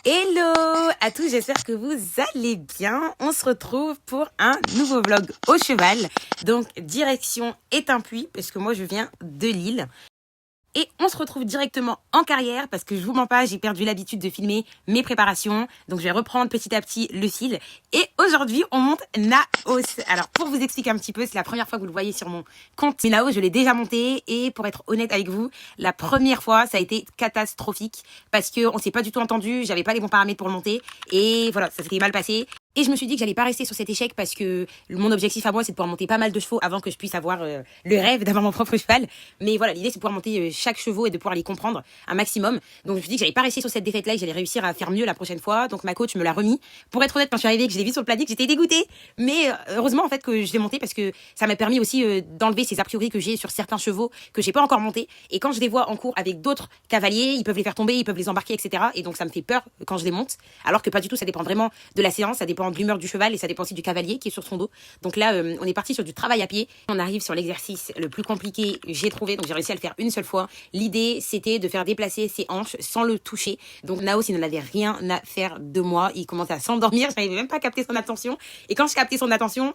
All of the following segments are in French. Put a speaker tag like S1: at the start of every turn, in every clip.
S1: Hello à tous, j'espère que vous allez bien. On se retrouve pour un nouveau vlog au cheval. Donc direction Étain-Puy, parce que moi je viens de Lille. Et on se retrouve directement en carrière parce que je vous mens pas, j'ai perdu l'habitude de filmer mes préparations. Donc je vais reprendre petit à petit le fil. Et aujourd'hui, on monte Naos. Alors pour vous expliquer un petit peu, c'est la première fois que vous le voyez sur mon compte. Mais Naos, je l'ai déjà monté. Et pour être honnête avec vous, la première fois, ça a été catastrophique. Parce qu'on s'est pas du tout entendu, j'avais pas les bons paramètres pour le monter. Et voilà, ça s'était mal passé. Et je me suis dit que j'allais pas rester sur cet échec parce que mon objectif à moi, c'est de pouvoir monter pas mal de chevaux avant que je puisse avoir le rêve d'avoir mon propre cheval. Mais voilà, l'idée, c'est de pouvoir monter chaque chevaux et de pouvoir les comprendre un maximum. Donc je me suis dit que j'allais pas rester sur cette défaite-là et que j'allais réussir à faire mieux la prochaine fois. Donc ma coach me l'a remis. Pour être honnête, quand je suis arrivée, que je l'ai vu sur le planning, j'étais dégoûtée. Mais heureusement, en fait, que je l'ai monté parce que ça m'a permis aussi d'enlever ces a priori que j'ai sur certains chevaux que j'ai pas encore montés. Et quand je les vois en cours avec d'autres cavaliers, ils peuvent les faire tomber, ils peuvent les embarquer, etc. Et donc ça me fait peur quand je les monte. Alors que pas du tout, ça dépend vraiment de la séance, ça dépend de l'humeur du cheval et ça dépend aussi du cavalier qui est sur son dos. Donc là, on est parti sur du travail à pied. On arrive sur l'exercice le plus compliqué, j'ai trouvé, donc j'ai réussi à le faire une seule fois. L'idée, c'était de faire déplacer ses hanches sans le toucher. Donc Naos, il n'en avait rien à faire de moi. Il commençait à s'endormir, j'arrivais même pas à capter son attention. Et quand je captais son attention,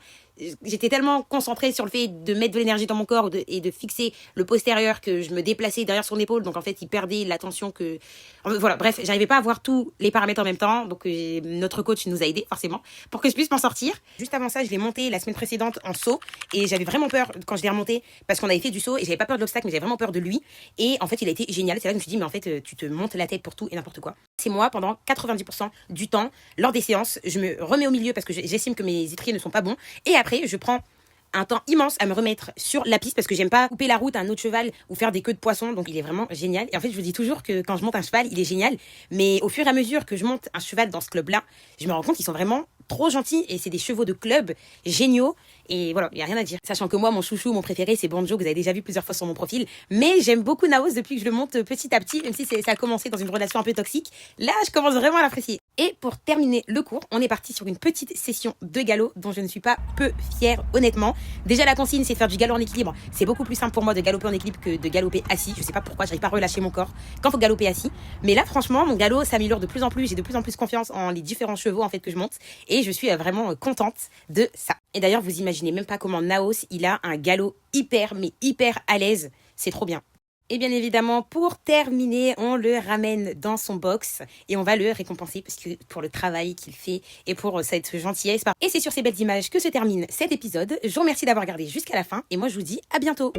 S1: j'étais tellement concentrée sur le fait de mettre de l'énergie dans mon corps et de fixer le postérieur que je me déplaçais derrière son épaule. Donc en fait, il perdait l'attention que... Voilà, bref, j'arrivais pas à voir tous les paramètres en même temps. Donc notre coach nous a aidés, forcément, pour que je puisse m'en sortir. Juste avant ça, je l'ai monté la semaine précédente en saut. Et j'avais vraiment peur quand je l'ai remonté parce qu'on avait fait du saut et j'avais pas peur de l'obstacle, mais j'avais vraiment peur de lui. Et en fait, il a été génial. C'est là que je me suis dit, mais en fait, tu te montes la tête pour tout et n'importe quoi. C'est moi, pendant 90% du temps, lors des séances, je me remets au milieu parce que j'estime que mes étriers ne sont pas bons. Et après, je prends un temps immense à me remettre sur la piste parce que j'aime pas couper la route à un autre cheval ou faire des queues de poisson. Donc il est vraiment génial. Et en fait, je vous dis toujours que quand je monte un cheval, il est génial. Mais au fur et à mesure que je monte un cheval dans ce club-là, je me rends compte qu'ils sont vraiment trop gentils et c'est des chevaux de club géniaux. Et voilà, il n'y a rien à dire. Sachant que moi, mon chouchou, mon préféré, c'est Banjo, que vous avez déjà vu plusieurs fois sur mon profil. Mais j'aime beaucoup Naos depuis que je le monte petit à petit, même si ça a commencé dans une relation un peu toxique. Là, je commence vraiment à l'apprécier. Et pour terminer le cours, on est parti sur une petite session de galop dont je ne suis pas peu fière, honnêtement. Déjà, la consigne, c'est de faire du galop en équilibre. C'est beaucoup plus simple pour moi de galoper en équilibre que de galoper assis. Je sais pas pourquoi, j'arrive pas à relâcher mon corps quand faut galoper assis. Mais là, franchement, mon galop s'améliore de plus en plus. J'ai de plus en plus confiance en les différents chevaux en fait que je monte. Et je suis vraiment contente de ça. Et d'ailleurs, vous imaginez même pas comment Naos, il a un galop hyper à l'aise. C'est trop bien. Et bien évidemment, pour terminer, on le ramène dans son box et on va le récompenser parce que pour le travail qu'il fait et pour cette gentillesse. Et c'est sur ces belles images que se termine cet épisode. Je vous remercie d'avoir regardé jusqu'à la fin et moi je vous dis à bientôt.